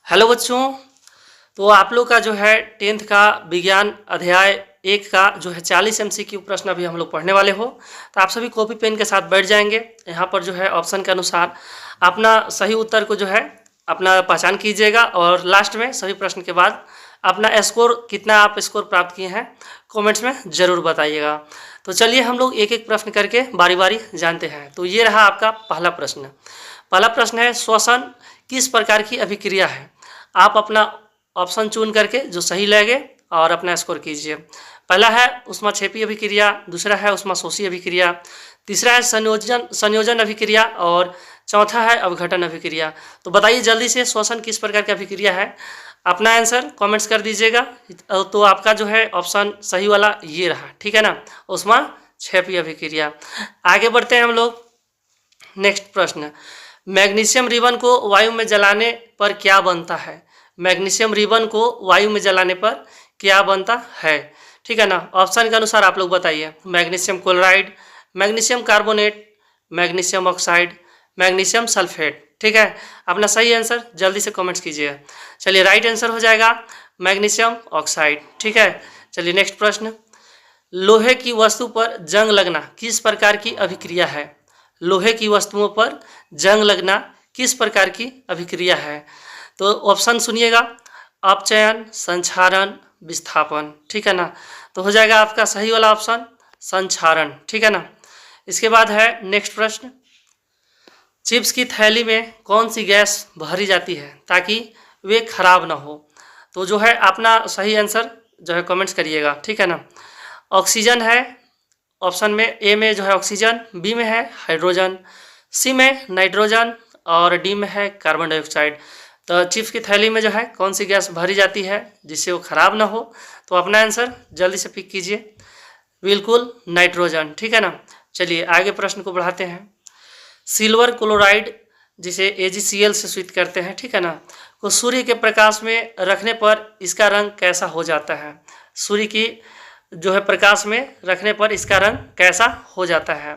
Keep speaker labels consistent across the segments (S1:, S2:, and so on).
S1: Hello बच्चों। तो आप लोग का जो है 10th का विज्ञान अध्याय 1 का जो है 40 MCQ प्रश्न अभी हम लोग पढ़ने वाले हो। तो आप सभी कॉपी पेन के साथ बैठ जाएंगे। यहाँ पर जो है ऑप्शन के अनुसार अपना सही उत्तर को जो है अपना पहचान कीजिएगा और लास्ट में सभी प्रश्न के बाद अपना स्कोर कितना आप स्कोर प्राप्त किए हैं कमेंट्स में ज़रूर बताइएगा। तो चलिए हम लोग एक एक प्रश्न करके बारी बारी जानते हैं। तो ये रहा आपका पहला प्रश्न। पहला प्रश्न है, श्वसन किस प्रकार की अभिक्रिया है? आप अपना ऑप्शन चुन करके जो सही लगे और अपना स्कोर कीजिए। पहला है ऊष्माक्षेपी अभिक्रिया, दूसरा है ऊष्माशोषी अभिक्रिया, तीसरा है संयोजन अभिक्रिया और चौथा है अवघटन अभिक्रिया। तो बताइए जल्दी से श्वसन किस प्रकार की अभिक्रिया है, अपना आंसर कमेंट्स कर दीजिएगा। तो आपका जो है ऑप्शन सही वाला ये रहा, ठीक है ना, ऊष्माक्षेपी अभिक्रिया। आगे बढ़ते हैं हम लोग। नेक्स्ट प्रश्न, मैग्नीशियम रिबन को वायु में जलाने पर क्या बनता है? मैग्नीशियम रिबन को वायु में जलाने पर क्या बनता है, ठीक है ना। ऑप्शन के अनुसार आप लोग बताइए। Magnesium chloride, magnesium carbonate, magnesium oxide, magnesium sulphate, ठीक है। अपना सही आंसर जल्दी से कमेंट्स कीजिए। चलिए राइट आंसर हो जाएगा मैग्नीशियम ऑक्साइड, ठीक है। चलिए नेक्स्ट प्रश्न, लोहे की वस्तु पर जंग लगना किस प्रकार की अभिक्रिया है? लोहे की वस्तुओं पर जंग लगना किस प्रकार की अभिक्रिया है? तो ऑप्शन सुनिएगा, अपचयन, संक्षारण, विस्थापन, ठीक है ना। तो हो जाएगा आपका सही वाला ऑप्शन संक्षारण, ठीक है ना। इसके बाद है नेक्स्ट प्रश्न, चिप्स की थैली में कौन सी गैस भरी जाती है ताकि वे खराब ना हो? तो जो है अपना सही आंसर जो है कमेंट्स करिएगा, ठीक है ना। ऑक्सीजन है ऑप्शन में, ए में जो है ऑक्सीजन, बी में है हाइड्रोजन, सी में नाइट्रोजन और डी में है कार्बन डाइऑक्साइड। तो चिप्स की थैली में जो है कौन सी गैस भरी जाती है जिससे वो खराब ना हो? तो अपना आंसर जल्दी से पिक कीजिए। बिल्कुल नाइट्रोजन, ठीक है ना। चलिए आगे प्रश्न को बढ़ाते हैं। सिल्वर क्लोराइड जिसे AgCl से सूचित करते हैं, ठीक है ना, को सूर्य के प्रकाश में रखने पर इसका रंग कैसा हो जाता है? सूर्य की जो है प्रकाश में रखने पर इसका रंग कैसा हो जाता है?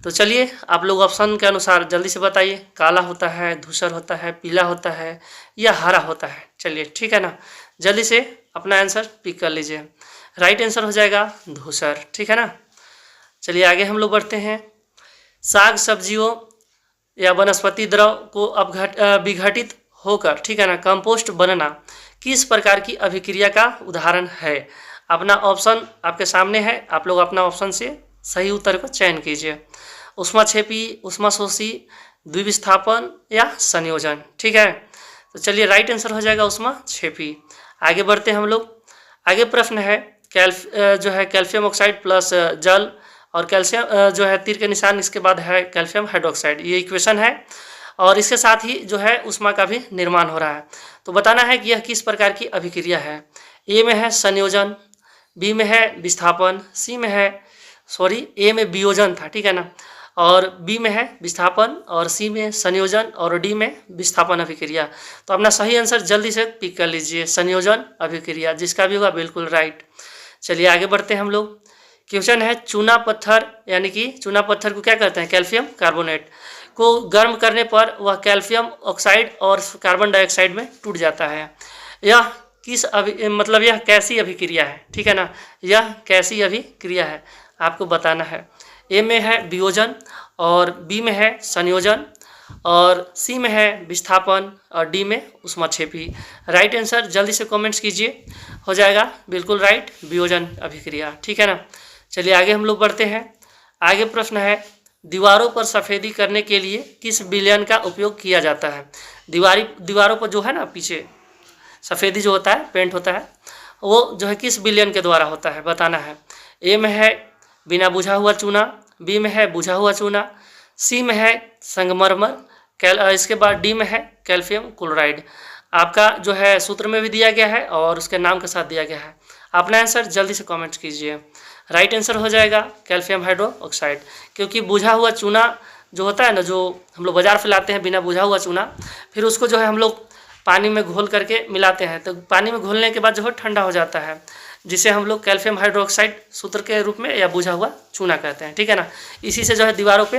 S1: तो चलिए आप लोग ऑप्शन के अनुसार जल्दी से बताइए। काला होता है, धूसर होता है, पीला होता है या हरा होता है? चलिए ठीक है ना, जल्दी से अपना आंसर पिक कर लीजिए। राइट आंसर हो जाएगा धूसर, ठीक है ना। चलिए आगे हम लोग बढ़ते हैं। साग सब्जियों या वनस्पति द्रव को विघटित होकर, ठीक है ना, कंपोस्ट बनना किस प्रकार की अभिक्रिया का उदाहरण है? अपना ऑप्शन आपके सामने है, आप लोग अपना ऑप्शन से सही उत्तर को चयन कीजिए। ऊष्माक्षेपी, ऊष्माशोषी, द्विविस्थापन या संयोजन, ठीक है। तो चलिए राइट आंसर हो जाएगा ऊष्माक्षेपी। आगे बढ़ते हैं हम लोग। आगे प्रश्न है, जो है कैल्शियम ऑक्साइड प्लस जल और कैल्शियम जो है तीर के निशान, इसके बाद है कैल्शियम हाइड्रोक्साइड, ये इक्वेशन है और इसके साथ ही जो है ऊष्मा का भी निर्माण हो रहा है। तो बताना है कि यह किस प्रकार की अभिक्रिया है। ए में है संयोजन, बी में है विस्थापन, सी में है ए में वियोजन था, ठीक है ना, और बी में है विस्थापन और सी में संयोजन और डी में विस्थापन अभिक्रिया। तो अपना सही आंसर जल्दी से पिक कर लीजिए, संयोजन अभिक्रिया, जिसका भी होगा बिल्कुल राइट। चलिए आगे बढ़ते हैं हम लोग। क्वेश्चन है, चूना पत्थर यानी कि चूना पत्थर को क्या करते हैं, कैल्शियम कार्बोनेट को गर्म करने पर वह कैल्शियम ऑक्साइड और कार्बन डाइऑक्साइड में टूट जाता है। यह मतलब यह कैसी अभिक्रिया है, ठीक है ना, यह कैसी अभिक्रिया है आपको बताना है। ए में है वियोजन और बी में है संयोजन और सी में है विस्थापन और डी में ऊष्माक्षेपी। राइट आंसर जल्दी से कमेंट्स कीजिए, हो जाएगा बिल्कुल राइट वियोजन अभिक्रिया, ठीक है ना। चलिए आगे हम लोग बढ़ते हैं। आगे प्रश्न है, दीवारों पर सफ़ेदी करने के लिए किस विलयन का उपयोग किया जाता है? दीवारों पर जो है ना पीछे सफ़ेदी जो होता है, पेंट होता है, वो जो है किस विलयन के द्वारा होता है बताना है। ए में है बिना बुझा हुआ चूना, बी में है बुझा हुआ चूना, सी में है संगमरमर, इसके बाद डी में है कैल्शियम क्लोराइड। आपका जो है सूत्र में भी दिया गया है और उसके नाम के साथ दिया गया है। अपना आंसर जल्दी से कमेंट कीजिए। राइट आंसर हो जाएगा कैल्शियम हाइड्रोक्साइड, क्योंकि बुझा हुआ चूना जो होता है ना, जो हम लोग बाज़ार से लाते हैं बिना बुझा हुआ चूना, फिर उसको जो है हम लोग पानी में घोल करके मिलाते हैं, तो पानी में घोलने के बाद जो है ठंडा हो जाता है, जिसे हम लोग कैल्शियम हाइड्रोक्साइड सूत्र के रूप में या बुझा हुआ चूना कहते हैं, ठीक है ना। इसी से जो है दीवारों पे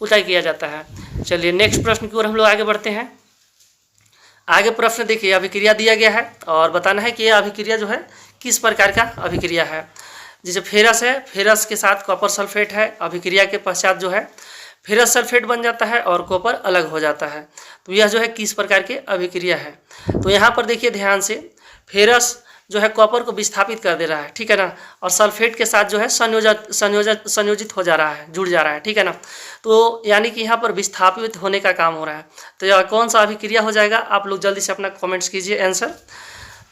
S1: पुताई किया जाता है। चलिए नेक्स्ट प्रश्न की ओर हम लोग आगे बढ़ते हैं। आगे प्रश्न देखिए, अभिक्रिया दिया गया है और बताना है कि यह अभिक्रिया जो है किस प्रकार का अभिक्रिया है। जैसे फेरस है, फेरस के साथ कॉपर सल्फेट है, अभिक्रिया के पश्चात जो है फेरस सल्फेट बन जाता है और कॉपर अलग हो जाता है। तो यह जो है किस प्रकार के अभिक्रिया है। तो यहाँ पर देखिए ध्यान से, फेरस जो है कॉपर को विस्थापित कर दे रहा है, ठीक है ना, और सल्फेट के साथ जो है संयोजित हो जा रहा है, जुड़ जा रहा है, ठीक है ना। तो यानी कि यहाँ पर विस्थापित होने का काम हो रहा है। तो यह कौन सा अभिक्रिया हो जाएगा, आप लोग जल्दी से अपना कमेंट्स कीजिए आंसर।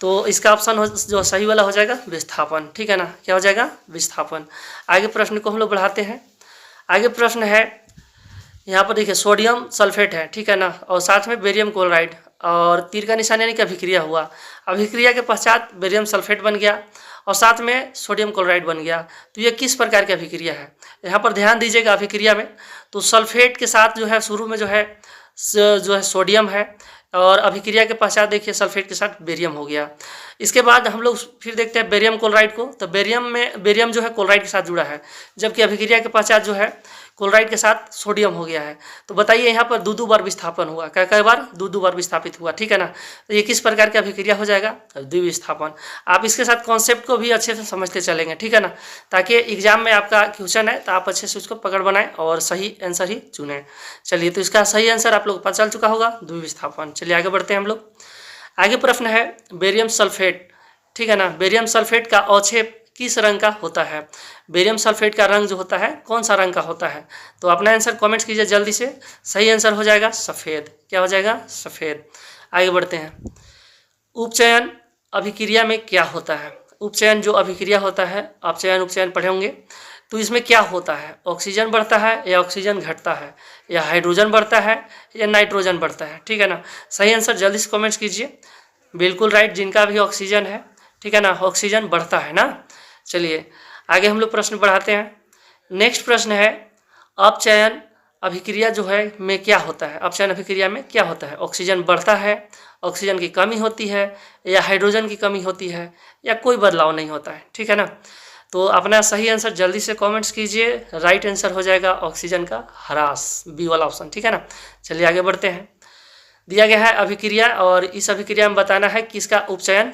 S1: तो इसका ऑप्शन जो सही वाला हो जाएगा विस्थापन, ठीक है ना, क्या हो जाएगा विस्थापन। आगे प्रश्न को हम लोग बढ़ाते हैं। आगे प्रश्न है, यहाँ पर देखिए सोडियम सल्फेट है, ठीक है ना, और साथ में बेरियम क्लोराइड और तीर का निशान यानी कि अभिक्रिया हुआ। अभिक्रिया के पश्चात बेरियम सल्फेट बन गया और साथ में सोडियम क्लोराइड बन गया। तो ये किस प्रकार की अभिक्रिया है। यहाँ पर ध्यान दीजिएगा, अभिक्रिया में तो सल्फेट के साथ जो है शुरू में जो है सोडियम है और अभिक्रिया के पश्चात देखिए सल्फेट के साथ बेरियम हो गया। इसके बाद हम लोग फिर देखते हैं बेरियम क्लोराइड को। तो बेरियम जो है क्लोराइड के साथ जुड़ा है, जबकि अभिक्रिया के पश्चात जो है क्लोराइड के साथ सोडियम हो गया है। तो बताइए यहाँ पर दो बार विस्थापन हुआ, कई बार दो बार विस्थापित हुआ, ठीक है ना। तो ये किस प्रकार की अभिक्रिया हो जाएगा, द्विविस्थापन। आप इसके साथ कॉन्सेप्ट को भी अच्छे से समझते चलेंगे, ठीक है ना, ताकि एग्जाम में आपका क्वेश्चन है तो आप अच्छे से उसको पकड़ बनाएं और सही आंसर ही चुनें। चलिए, तो इसका सही आंसर आप लोग पता चल चुका होगा, द्विविस्थापन। चलिए आगे बढ़ते हैं हम लोग। आगे प्रश्न है बेरियम सल्फेट, ठीक है ना, बेरियम सल्फेट का अवक्षेप किस रंग का होता है। बेरियम सल्फेट का रंग जो होता है कौन सा रंग का होता है। तो अपना आंसर कमेंट्स कीजिए जल्दी से। सही आंसर हो जाएगा सफ़ेद, क्या हो जाएगा सफ़ेद। आगे बढ़ते हैं। उपचयन अभिक्रिया में क्या होता है। उपचयन जो अभिक्रिया होता है, आप चयन उपचयन पढ़े होंगे, तो इसमें क्या होता है, ऑक्सीजन बढ़ता है या ऑक्सीजन घटता है, या हाइड्रोजन बढ़ता है या नाइट्रोजन बढ़ता है, ठीक है ना। सही आंसर जल्दी से कमेंट्स कीजिए। बिल्कुल राइट, जिनका भी ऑक्सीजन है, ठीक है ना, ऑक्सीजन बढ़ता है ना। चलिए आगे हम लोग प्रश्न बढ़ाते हैं। नेक्स्ट प्रश्न है, अपचयन अभिक्रिया जो है में क्या होता है। अपचयन अभिक्रिया में क्या होता है, ऑक्सीजन बढ़ता है, ऑक्सीजन की कमी होती है, या हाइड्रोजन की कमी होती है, या कोई बदलाव नहीं होता है, ठीक है ना। तो अपना सही आंसर जल्दी से कमेंट्स कीजिए। राइट आंसर हो जाएगा ऑक्सीजन का ह्रास, बी वाला ऑप्शन, ठीक है ना। चलिए आगे बढ़ते हैं। दिया गया है अभिक्रिया और इस अभिक्रिया में बताना है किसका उपचयन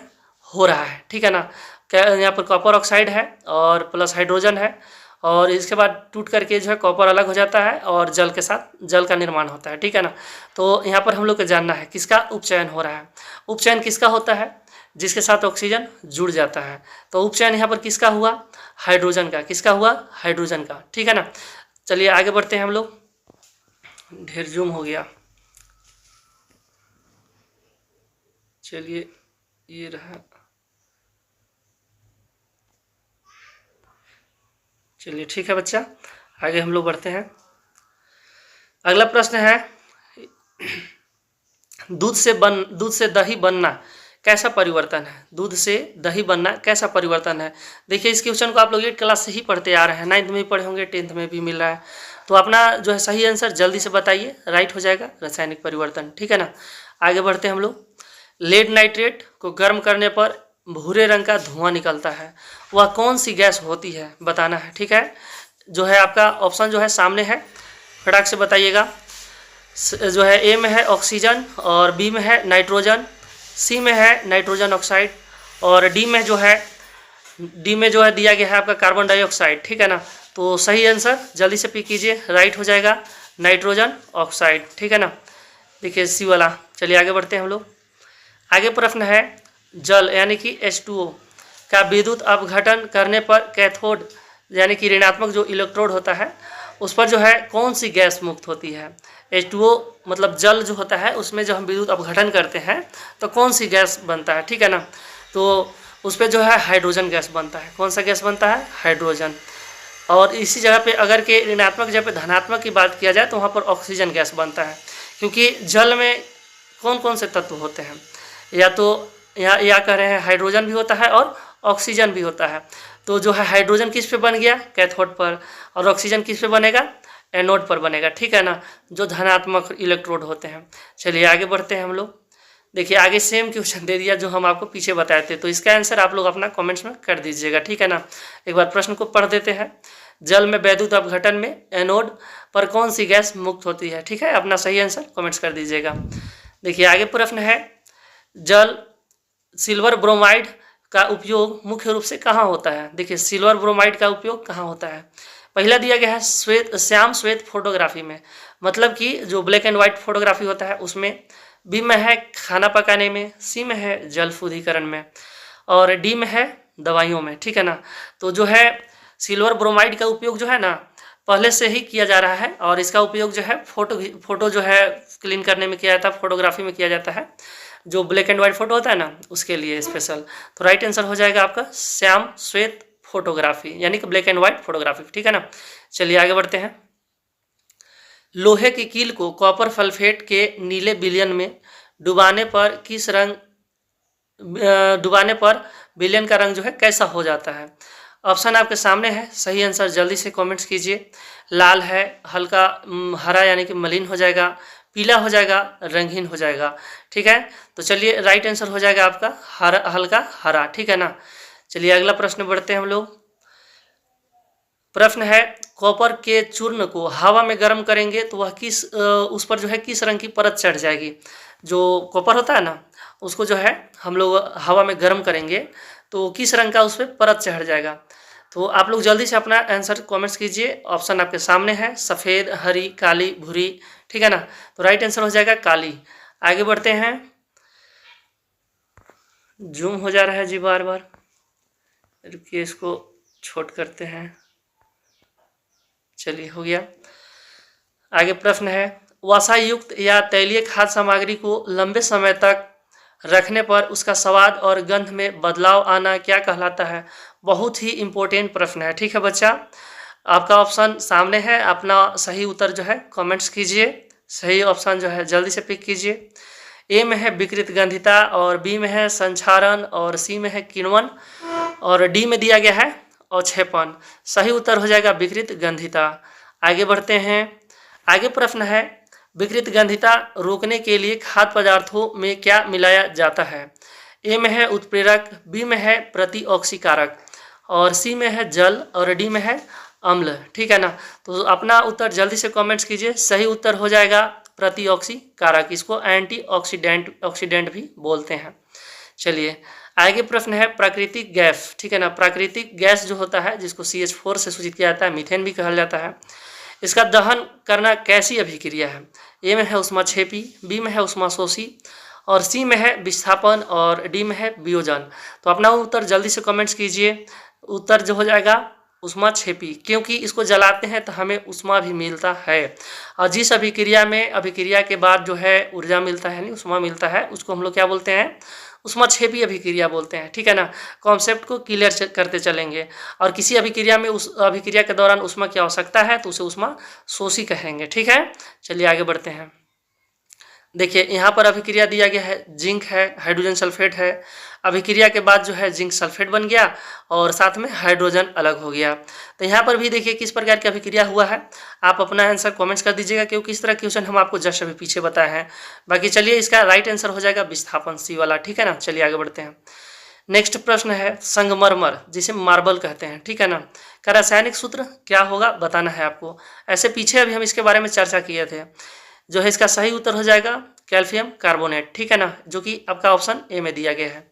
S1: हो रहा है, ठीक है ना। यहाँ पर कॉपर ऑक्साइड है और प्लस हाइड्रोजन है, और इसके बाद टूट करके जो है कॉपर अलग हो जाता है और जल के साथ जल का निर्माण होता है, ठीक है ना। तो यहाँ पर हम लोग को जानना है किसका उपचयन हो रहा है। उपचयन किसका होता है, जिसके साथ ऑक्सीजन जुड़ जाता है। तो उपचयन यहाँ पर किसका हुआ, हाइड्रोजन का। किसका हुआ, हाइड्रोजन का, ठीक है ना। चलिए आगे बढ़ते हैं हम लोग। ढेर जूम हो गया, चलिए ये रहा। चलिए ठीक है बच्चा, आगे हम लोग बढ़ते हैं। अगला प्रश्न है, दूध से दही बनना कैसा परिवर्तन है। दूध से दही बनना कैसा परिवर्तन है। देखिए इस क्वेश्चन को आप लोग 8 क्लास से ही पढ़ते आ रहे हैं, 9th में भी पढ़े होंगे, 10th में भी मिल रहा है। तो अपना जो है सही आंसर जल्दी से बताइए। राइट हो जाएगा रासायनिक परिवर्तन, ठीक है ना। आगे बढ़ते हैं हम लोग। लेड नाइट्रेट को गर्म करने पर भूरे रंग का धुआं निकलता है, वह कौन सी गैस होती है, बताना है, ठीक है। जो है आपका ऑप्शन जो है सामने है, फटाक से बताइएगा। जो है ए में है ऑक्सीजन और बी में है नाइट्रोजन, सी में है नाइट्रोजन ऑक्साइड और डी में जो है दिया गया है आपका कार्बन डाइऑक्साइड, ठीक है ना। तो सही आंसर जल्दी से पिक कीजिए। राइट हो जाएगा नाइट्रोजन ऑक्साइड, ठीक है ना। देखिए सी वाला। चलिए आगे बढ़ते हैं हम लोग। आगे प्रश्न है, जल यानी कि H2O का विद्युत अपघटन करने पर कैथोड यानी कि ऋणात्मक जो इलेक्ट्रोड होता है उस पर जो है कौन सी गैस मुक्त होती है। H2O मतलब जल जो होता है उसमें जो हम विद्युत अपघटन करते हैं तो कौन सी गैस बनता है, ठीक है ना। तो उस पर जो है हाइड्रोजन गैस बनता है। कौन सा गैस बनता है, हाइड्रोजन। और इसी जगह पे अगर के ऋणात्मक जगह पे धनात्मक की बात किया जाए तो वहाँ पर ऑक्सीजन गैस बनता है, क्योंकि जल में कौन कौन से तत्व होते हैं, या तो या कह रहे हैं हाइड्रोजन भी होता है और ऑक्सीजन भी होता है। तो जो है हाइड्रोजन किस पे बन गया, कैथोड पर, और ऑक्सीजन किस पे बनेगा, एनोड पर बनेगा, ठीक है ना, जो धनात्मक इलेक्ट्रोड होते हैं। चलिए आगे बढ़ते हैं हम लोग। देखिए आगे सेम क्वेश्चन दे दिया जो हम आपको पीछे बताए थे, तो इसका आंसर आप लोग अपना कमेंट्स में कर दीजिएगा, ठीक है ना। एक बार प्रश्न को पढ़ देते हैं। जल में वैद्युत अपघटन में एनोड पर कौन सी गैस मुक्त होती है, ठीक है। अपना सही आंसर कमेंट्स कर दीजिएगा। देखिए आगे प्रश्न है, जल सिल्वर ब्रोमाइड का उपयोग मुख्य रूप से कहाँ होता है। देखिए सिल्वर ब्रोमाइड का उपयोग कहाँ होता है। पहला दिया गया है श्याम श्वेत फोटोग्राफी में, मतलब कि जो ब्लैक एंड व्हाइट फोटोग्राफी होता है उसमें। बी में है खाना पकाने में, सी में है जल शुद्धिकरण में, और डी में है दवाइयों में। ठीक है ना। तो जो है सिल्वर ब्रोमाइड का उपयोग जो है ना पहले से ही किया जा रहा है, और इसका उपयोग जो है फोटो जो है क्लीन करने में किया जाता है, फोटोग्राफी में किया जाता है, जो ब्लैक एंड व्हाइट फोटो होता है ना उसके लिए स्पेशल। तो राइट आंसर हो जाएगा आपका श्याम श्वेत फोटोग्राफी, यानी कि ब्लैक एंड व्हाइट फोटोग्राफी। ठीक है ना। चलिए आगे बढ़ते हैं। लोहे की कील को कॉपर सल्फेट के नीले विलयन में डुबाने पर किस रंग डुबाने पर विलयन का रंग जो है कैसा हो जाता है। ऑप्शन आपके सामने है, सही आंसर जल्दी से कमेंट्स कीजिए। लाल है, हल्का हरा यानी कि मलिन हो जाएगा, पीला हो जाएगा, रंगीन हो जाएगा। ठीक है। तो चलिए राइट आंसर हो जाएगा आपका हरा, हल्का हरा। ठीक है ना। चलिए अगला प्रश्न बढ़ते हैं हम लोग। प्रश्न है, कॉपर के चूर्ण को हवा में गर्म करेंगे तो वह उस पर जो है किस रंग की परत चढ़ जाएगी। जो कॉपर होता है ना उसको जो है हम लोग हवा में गर्म करेंगे तो किस रंग का उस पर परत चढ़ जाएगा। तो आप लोग जल्दी से अपना आंसर कमेंट्स कीजिए। ऑप्शन आपके सामने है, सफ़ेद, हरी, काली, भूरी। ठीक है ना। तो राइट आंसर हो जाएगा काली। आगे बढ़ते हैं। जूम हो जा रहा है जी बार बार, रुकिए इसको छोट करते हैं। चलिए हो गया। आगे प्रश्न है, वसा युक्त या तैलीय खाद्य सामग्री को लंबे समय तक रखने पर उसका स्वाद और गंध में बदलाव आना क्या कहलाता है। बहुत ही इम्पोर्टेंट प्रश्न है। ठीक है बच्चा, आपका ऑप्शन सामने है, अपना सही उत्तर जो है कमेंट्स कीजिए। सही ऑप्शन जो है जल्दी से पिक कीजिए। ए में है विकृत गंधिता, और बी में है संक्षारण, और सी में है किण्वन, और डी में दिया गया है अवक्षेपण। सही उत्तर हो जाएगा विकृत गंधिता। आगे बढ़ते हैं। आगे प्रश्न है, विकृत गंधिता रोकने के लिए खाद्य पदार्थों में क्या मिलाया जाता है। ए में है उत्प्रेरक, बी में है प्रतिऑक्सीकारक, और सी में है जल, और डी में है अम्ल। ठीक है ना। तो अपना उत्तर जल्दी से कमेंट्स कीजिए। सही उत्तर हो जाएगा प्रतिऑक्सीकारक, इसको एंटी ऑक्सीडेंट भी बोलते हैं। चलिए आगे प्रश्न है, प्राकृतिक गैस। ठीक है ना। प्राकृतिक गैस जो होता है जिसको CH4 से सूचित किया जाता है, मीथेन भी कहा जाता है, इसका दहन करना कैसी अभिक्रिया है। ए में है उष्माक्षेपी, बी में है उष्माशोषी, और सी में है विस्थापन, और डी में है वियोजन। तो अपना उत्तर जल्दी से कमेंट्स कीजिए। उत्तर जो हो जाएगा उष्माक्षेपी, क्योंकि इसको जलाते हैं तो हमें उष्मा भी मिलता है, और जिस अभिक्रिया के बाद जो है ऊर्जा मिलता है, नहीं उष्मा मिलता है, उसको हम लोग क्या बोलते हैं, उष्माक्षेपी अभिक्रिया बोलते हैं। ठीक है ना। कॉन्सेप्ट को क्लियर करते चलेंगे। और किसी अभिक्रिया में उस अभिक्रिया के दौरान उष्मा की आवश्यकता है तो उसे उष्मा शोषी कहेंगे। ठीक है। चलिए आगे बढ़ते हैं। देखिए यहाँ पर अभिक्रिया दिया गया है, जिंक है, हाइड्रोजन सल्फेट है। अभिक्रिया के बाद जो है जिंक सल्फेट बन गया और साथ में हाइड्रोजन अलग हो गया। तो यहाँ पर भी देखिए किस प्रकार की अभिक्रिया हुआ है। आप अपना आंसर कमेंट्स कर दीजिएगा, क्योंकि इस तरह क्वेश्चन हम आपको जस्ट अभी पीछे बताए हैं। बाकी चलिए इसका राइट आंसर हो जाएगा विस्थापन, सी वाला। ठीक है ना। चलिए आगे बढ़ते हैं। नेक्स्ट प्रश्न है, संगमरमर जिसे मार्बल कहते हैं, ठीक है ना, का रासायनिक सूत्र क्या होगा बताना है आपको। ऐसे पीछे अभी हम इसके बारे में चर्चा किए थे। जो है इसका सही उत्तर हो जाएगा कैल्शियम कार्बोनेट। ठीक है ना, जो कि आपका ऑप्शन ए में दिया गया है।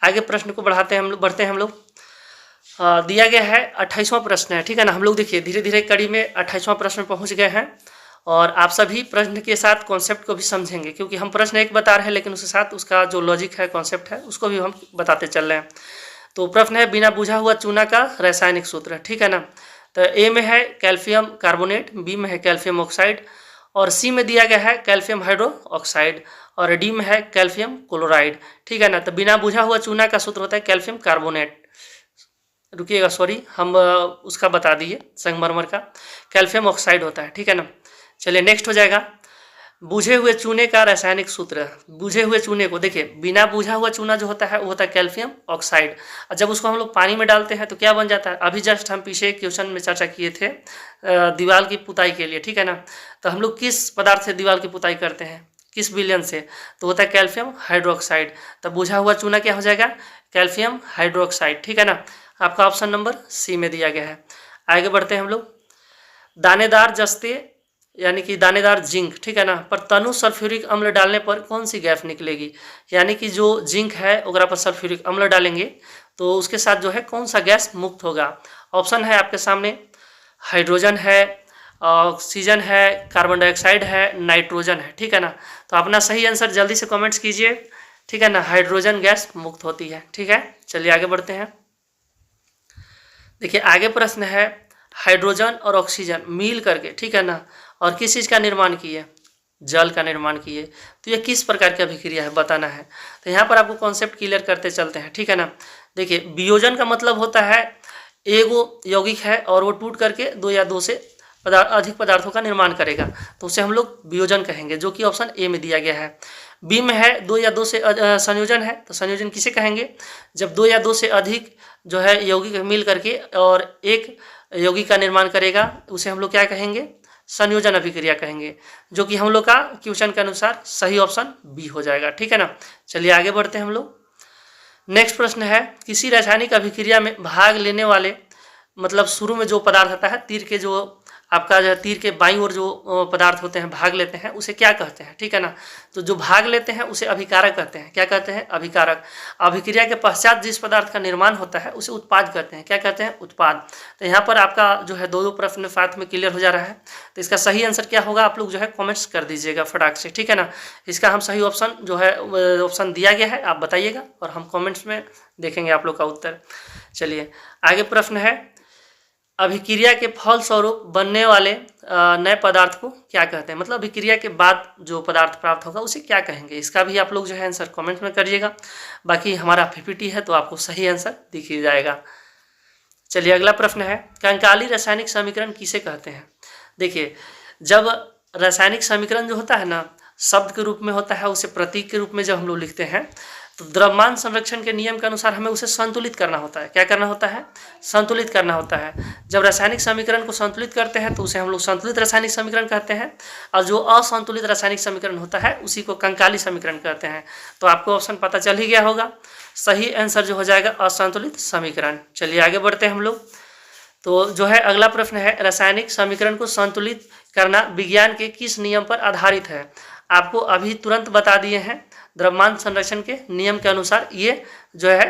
S1: आगे प्रश्न को बढ़ते हैं हम लोग। दिया गया है 28वां प्रश्न है। ठीक है ना। हम लोग देखिए धीरे धीरे कड़ी में 28वां प्रश्न पहुंच गए हैं, और आप सभी प्रश्न के साथ कॉन्सेप्ट को भी समझेंगे, क्योंकि हम प्रश्न एक बता रहे हैं लेकिन उसके साथ उसका जो लॉजिक है, कॉन्सेप्ट है, उसको भी हम बताते चल रहे हैं। तो प्रश्न है, बिना बुझा हुआ चूना का रासायनिक सूत्र। ठीक है ना। तो ए में है कैल्शियम कार्बोनेट, बी में है कैल्शियम ऑक्साइड, और सी में दिया गया है कैल्शियम हाइड्रो ऑक्साइड, और डी में है कैल्शियम क्लोराइड। ठीक है ना। तो बिना बुझा हुआ चूना का सूत्र होता है कैल्शियम कार्बोनेट। रुकिएगा, सॉरी, हम उसका बता दिए, संगमरमर का कैल्शियम ऑक्साइड होता है। ठीक है ना। चलिए नेक्स्ट हो जाएगा, बुझे हुए चूने का रासायनिक सूत्र। बुझे हुए चूने को देखिए, बिना बुझा हुआ चूना जो होता है वो होता है कैल्शियम ऑक्साइड, और जब उसको हम लोग पानी में डालते हैं तो क्या बन जाता है। अभी जस्ट हम पीछे एक क्वेश्चन में चर्चा किए थे दीवार की पुताई के लिए। ठीक है ना। तो हम लोग किस पदार्थ से दीवार की पुताई करते हैं, किस विलयन से, तो होता है कैल्शियम हाइड्रोक्साइड। तो बुझा हुआ चूना क्या हो जाएगा, कैल्शियम हाइड्रोक्साइड। ठीक है ना। आपका ऑप्शन नंबर सी में दिया गया है। आगे बढ़ते हैं हम लोग। दानेदार जस्ते यानी कि दानेदार जिंक, ठीक है ना, पर तनु सल्फ्यूरिक अम्ल डालने पर कौन सी गैस निकलेगी? यानी कि जो जिंक है ओकरा पर सल्फ्यूरिक अम्ल डालेंगे तो उसके साथ जो है कौन सा गैस मुक्त होगा? ऑप्शन है आपके सामने, हाइड्रोजन है, ऑक्सीजन है, कार्बन डाइऑक्साइड है, नाइट्रोजन है, ठीक है ना। तो अपना सही आंसर जल्दी से कमेंट्स कीजिए, ठीक है ना। हाइड्रोजन गैस मुक्त होती है, ठीक है। चलिए आगे बढ़ते हैं। देखिए आगे प्रश्न है, हाइड्रोजन और ऑक्सीजन मिल करके, ठीक है ना, और किस चीज़ का निर्माण किए? जल का निर्माण किए। तो ये किस प्रकार की अभिक्रिया है बताना है। तो यहाँ पर आपको कॉन्सेप्ट क्लियर करते चलते हैं, ठीक है ना। देखिए वियोजन का मतलब होता है एगो यौगिक है और वो टूट करके दो या दो से अधिक पदार्थों का निर्माण करेगा, तो उसे हम लोग वियोजन कहेंगे, जो कि ऑप्शन ए में दिया गया है। बी में है दो या दो से संयोजन है, तो संयोजन किसे कहेंगे? जब दो या दो से अधिक जो है यौगिक मिल करके और एक यौगिक का निर्माण करेगा, उसे हम लोग क्या कहेंगे? संयोजन अभिक्रिया कहेंगे, जो कि हम लोग का क्वेश्चन के अनुसार सही ऑप्शन बी हो जाएगा, ठीक है ना। चलिए आगे बढ़ते हैं हम लोग। नेक्स्ट प्रश्न है, किसी रासायनिक अभिक्रिया में भाग लेने वाले, मतलब शुरू में जो पदार्थ आता है तीर के, जो आपका जो तीर के बाईं ओर जो पदार्थ होते हैं भाग लेते हैं, उसे क्या कहते हैं? ठीक है ना। तो जो भाग लेते हैं उसे अभिकारक कहते हैं। क्या कहते हैं? अभिकारक। अभिक्रिया के पश्चात जिस पदार्थ का निर्माण होता है उसे उत्पाद कहते हैं। क्या कहते हैं? उत्पाद। तो यहाँ पर आपका जो है दो प्रश्न साथ में क्लियर हो जा रहा है। तो इसका सही आंसर क्या होगा, आप लोग जो है कॉमेंट्स कर दीजिएगा फटाक से, ठीक है ना। इसका हम सही ऑप्शन जो है ऑप्शन दिया गया है, आप बताइएगा और हम कॉमेंट्स में देखेंगे आप लोग का उत्तर। चलिए आगे प्रश्न है, अभिक्रिया के फल स्वरूप बनने वाले नए पदार्थ को क्या कहते हैं? मतलब अभिक्रिया के बाद जो पदार्थ प्राप्त होगा उसे क्या कहेंगे? इसका भी आप लोग जो है आंसर कमेंट में करिएगा। बाकी हमारा पीपीटी है तो आपको सही आंसर दिख ही जाएगा। चलिए अगला प्रश्न है, कंकाली रासायनिक समीकरण किसे कहते हैं? देखिए जब रासायनिक समीकरण जो होता है ना, शब्द के रूप में होता है, उसे प्रतीक के रूप में जब हम लोग लिखते हैं तो द्रव्यमान संरक्षण के नियम के अनुसार हमें उसे संतुलित करना होता है। क्या करना होता है? संतुलित करना होता है। जब रासायनिक समीकरण को संतुलित करते हैं तो उसे हम लोग संतुलित रासायनिक समीकरण कहते हैं, और जो असंतुलित रासायनिक समीकरण होता है उसी को कंकाली समीकरण कहते हैं। तो आपको ऑप्शन पता चल ही गया होगा, सही आंसर जो हो जाएगा असंतुलित समीकरण। चलिए आगे बढ़ते हैं हम लोग। तो जो है अगला प्रश्न है, रासायनिक समीकरण को संतुलित करना विज्ञान के किस नियम पर आधारित है? आपको अभी तुरंत बता दिए हैं, द्रव्यमान संरक्षण के नियम के अनुसार ये जो है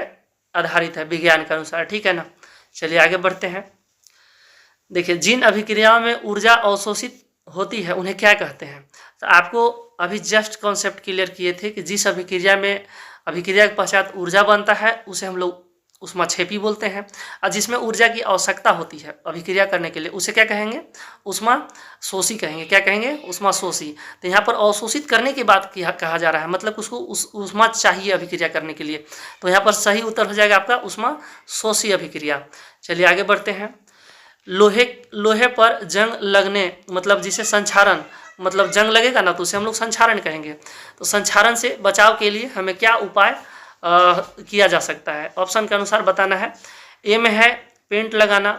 S1: आधारित है विज्ञान के अनुसार, ठीक है ना। चलिए आगे बढ़ते हैं। देखिए जिन अभिक्रियाओं में ऊर्जा अवशोषित होती है उन्हें क्या कहते हैं? तो आपको अभी जस्ट कॉन्सेप्ट क्लियर किए थे कि जिस अभिक्रिया में अभिक्रिया के पश्चात ऊर्जा बनता है उसे हम लोग ऊष्माक्षेपी बोलते हैं, और जिसमें ऊर्जा की आवश्यकता होती है अभिक्रिया करने के लिए उसे क्या कहेंगे? ऊष्माशोषी कहेंगे। क्या कहेंगे? ऊष्माशोषी। तो यहाँ पर अवशोषित करने की बात कहा जा रहा है, मतलब उसको ऊष्मा चाहिए अभिक्रिया करने के लिए, तो यहाँ पर सही उत्तर हो जाएगा आपका ऊष्माशोषी अभिक्रिया। चलिए आगे बढ़ते हैं। लोहे पर जंग लगने, मतलब जिसे संक्षारण, मतलब जंग लगेगा ना तो उसे हम लोग संक्षारण कहेंगे। तो संक्षारण से बचाव के लिए हमें क्या उपाय किया जा सकता है? ऑप्शन के अनुसार बताना है। ए में है पेंट लगाना,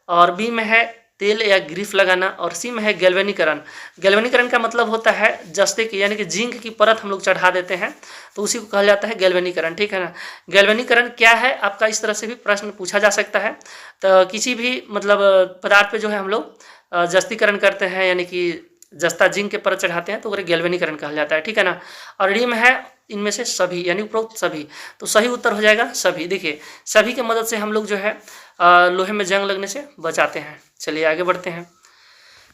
S1: और बी में है तेल या ग्रीफ लगाना, और सी में है गैल्वेनीकरण। गैल्वेनीकरण का मतलब होता है जस्ते की, यानी कि जिंक की परत हम लोग चढ़ा देते हैं तो उसी को कहा जाता है गैल्वेनीकरण, ठीक है ना। गैल्वेनीकरण क्या है आपका, इस तरह से भी प्रश्न पूछा जा सकता है। तो किसी भी मतलब पदार्थ पे जो है हम लोग जस्तीकरण करते हैं, यानी कि जस्ता जिंक के परत चढ़ाते हैं तो वो गैल्वेनीकरण कहा जाता है, ठीक है ना। और डी में है इनमें से सभी, यानी उपरोक्त सभी। तो सही उत्तर हो जाएगा सभी। देखिए सभी की मदद से हम लोग जो है लोहे में जंग लगने से बचाते हैं। चलिए आगे बढ़ते हैं।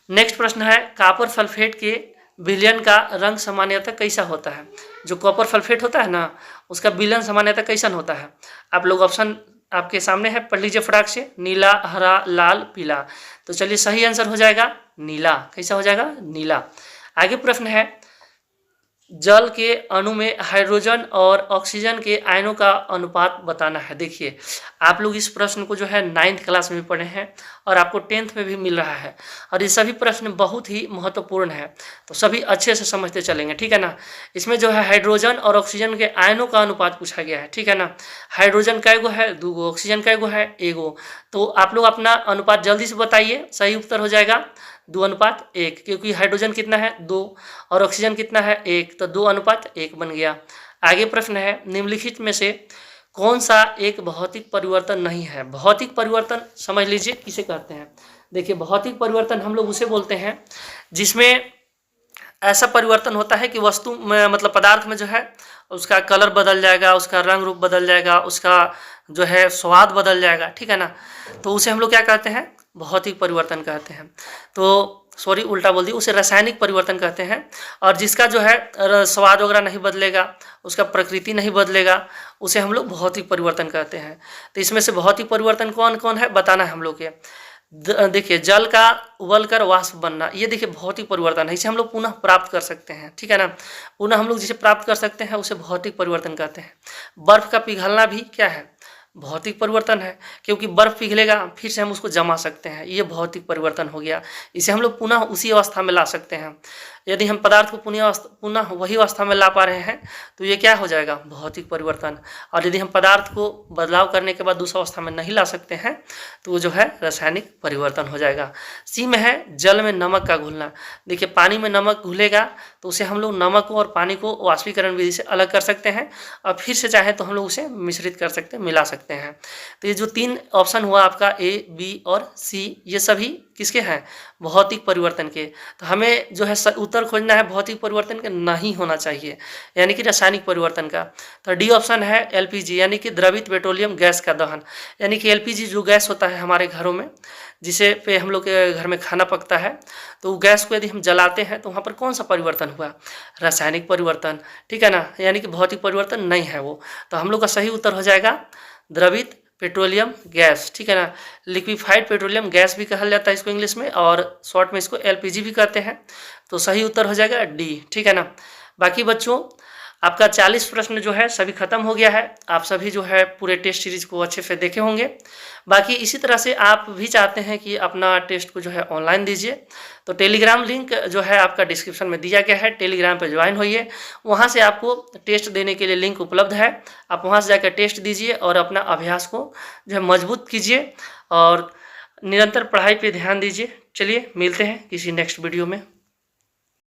S1: नेक्स्ट प्रश्न है, कॉपर सल्फेट के विलयन का रंग सामान्यतः कैसा होता है? जो कॉपर सल्फेट होता है ना उसका विलयन सामान्यतः कैसा होता है? आप लोग ऑप्शन आपके सामने है, पढ़ लीजिए फटाक से। नीला, हरा, लाल, पीला। तो चलिए सही आंसर हो जाएगा नीला। कैसा हो जाएगा? नीला। आगे प्रश्न है, जल के अणु में हाइड्रोजन और ऑक्सीजन के आयनों का अनुपात बताना है। देखिए आप लोग इस प्रश्न को जो है 9th क्लास में भी पढ़े हैं और आपको 10th में भी मिल रहा है, और ये सभी प्रश्न बहुत ही महत्वपूर्ण है, तो सभी अच्छे से समझते चलेंगे, ठीक है ना। इसमें जो है हाइड्रोजन और ऑक्सीजन के आयनों का अनुपात पूछा गया है, ठीक है ना। हाइड्रोजन कैगो है? 2 गो। ऑक्सीजन कैगो है? 1 गो। तो आप लोग अपना अनुपात जल्दी से बताइए। सही उत्तर हो जाएगा 2:1, क्योंकि हाइड्रोजन कितना है? 2, और ऑक्सीजन कितना है? 1, तो 2:1 बन गया। आगे प्रश्न है, निम्नलिखित में से कौन सा एक भौतिक परिवर्तन नहीं है? भौतिक परिवर्तन समझ लीजिए किसे कहते हैं। देखिए, भौतिक परिवर्तन हम लोग उसे बोलते हैं जिसमें ऐसा परिवर्तन होता है कि वस्तु में मतलब पदार्थ में जो है उसका कलर बदल जाएगा, उसका रंग रूप बदल जाएगा, उसका जो है स्वाद बदल जाएगा, ठीक है ना। तो उसे हम लोग क्या कहते हैं? भौतिक परिवर्तन कहते हैं। तो सॉरी, उल्टा बोल दी, उसे रासायनिक परिवर्तन कहते हैं। और जिसका जो है स्वाद वगैरह नहीं बदलेगा, उसका प्रकृति नहीं बदलेगा, उसे हम लोग भौतिक परिवर्तन कहते हैं। तो इसमें से भौतिक परिवर्तन कौन कौन है बताना है हम लोग के। देखिए, जल का उबल कर वाष्प बनना, ये देखिए भौतिक परिवर्तन है, इसे हम लोग पुनः प्राप्त कर सकते हैं, ठीक है ना। पुनः हम लोग जिसे प्राप्त कर सकते हैं उसे भौतिक परिवर्तन कहते हैं। बर्फ का पिघलना भी क्या है? भौतिक परिवर्तन है, क्योंकि बर्फ पिघलेगा फिर से हम उसको जमा सकते हैं, ये भौतिक परिवर्तन हो गया। इसे हम लोग पुनः उसी अवस्था में ला सकते हैं। यदि हम पदार्थ को पुनः वही अवस्था में ला पा रहे हैं तो ये क्या हो जाएगा? भौतिक परिवर्तन। और यदि हम पदार्थ को बदलाव करने के बाद दूसरी अवस्था में नहीं ला सकते हैं तो वो जो है रासायनिक परिवर्तन हो जाएगा। सी में है जल में नमक का घुलना। देखिए, पानी में नमक घुलेगा तो उसे हम लोग नमक को और पानी को वाष्पीकरण विधि से अलग कर सकते हैं, और फिर से चाहे तो हम लोग उसे मिश्रित कर सकते हैं, मिला सकते हैं। तो ये जो 3 ऑप्शन हुआ आपका ए, बी और सी, ये सभी किसके हैं? भौतिक परिवर्तन के। तो हमें जो है उत्तर खोजना है भौतिक परिवर्तन का नहीं होना चाहिए, यानी कि रासायनिक परिवर्तन का। तो डी ऑप्शन है एलपीजी, यानी कि द्रवित पेट्रोलियम गैस का दहन। यानी कि एलपीजी जो गैस होता है हमारे घरों में, जिसे पे हम लोग के घर में खाना पकता है, तो गैस को यदि हम जलाते हैं तो वहाँ पर कौन सा परिवर्तन हुआ? रासायनिक परिवर्तन, ठीक है ना। यानी कि भौतिक परिवर्तन नहीं है वो। तो हम लोग का सही उत्तर हो जाएगा द्रवित पेट्रोलियम गैस, ठीक है ना। लिक्विफाइड पेट्रोलियम गैस भी कहा जाता है इसको इंग्लिश में, और शॉर्ट में इसको एलपीजी भी कहते हैं। तो सही उत्तर हो जाएगा डी, ठीक है ना। बाकी बच्चों, आपका 40 प्रश्न जो है सभी खत्म हो गया है। आप सभी जो है पूरे टेस्ट सीरीज को अच्छे से देखे होंगे। बाकी इसी तरह से आप भी चाहते हैं कि अपना टेस्ट को जो है ऑनलाइन दीजिए, तो टेलीग्राम लिंक जो है आपका डिस्क्रिप्शन में दिया गया है, टेलीग्राम पे ज्वाइन होइए। वहाँ से आपको टेस्ट देने के लिए लिंक उपलब्ध है, आप वहाँ से जाकर टेस्ट दीजिए और अपना अभ्यास को जो है मजबूत कीजिए और निरंतर पढ़ाई पे ध्यान दीजिए। चलिए मिलते हैं किसी नेक्स्ट वीडियो में।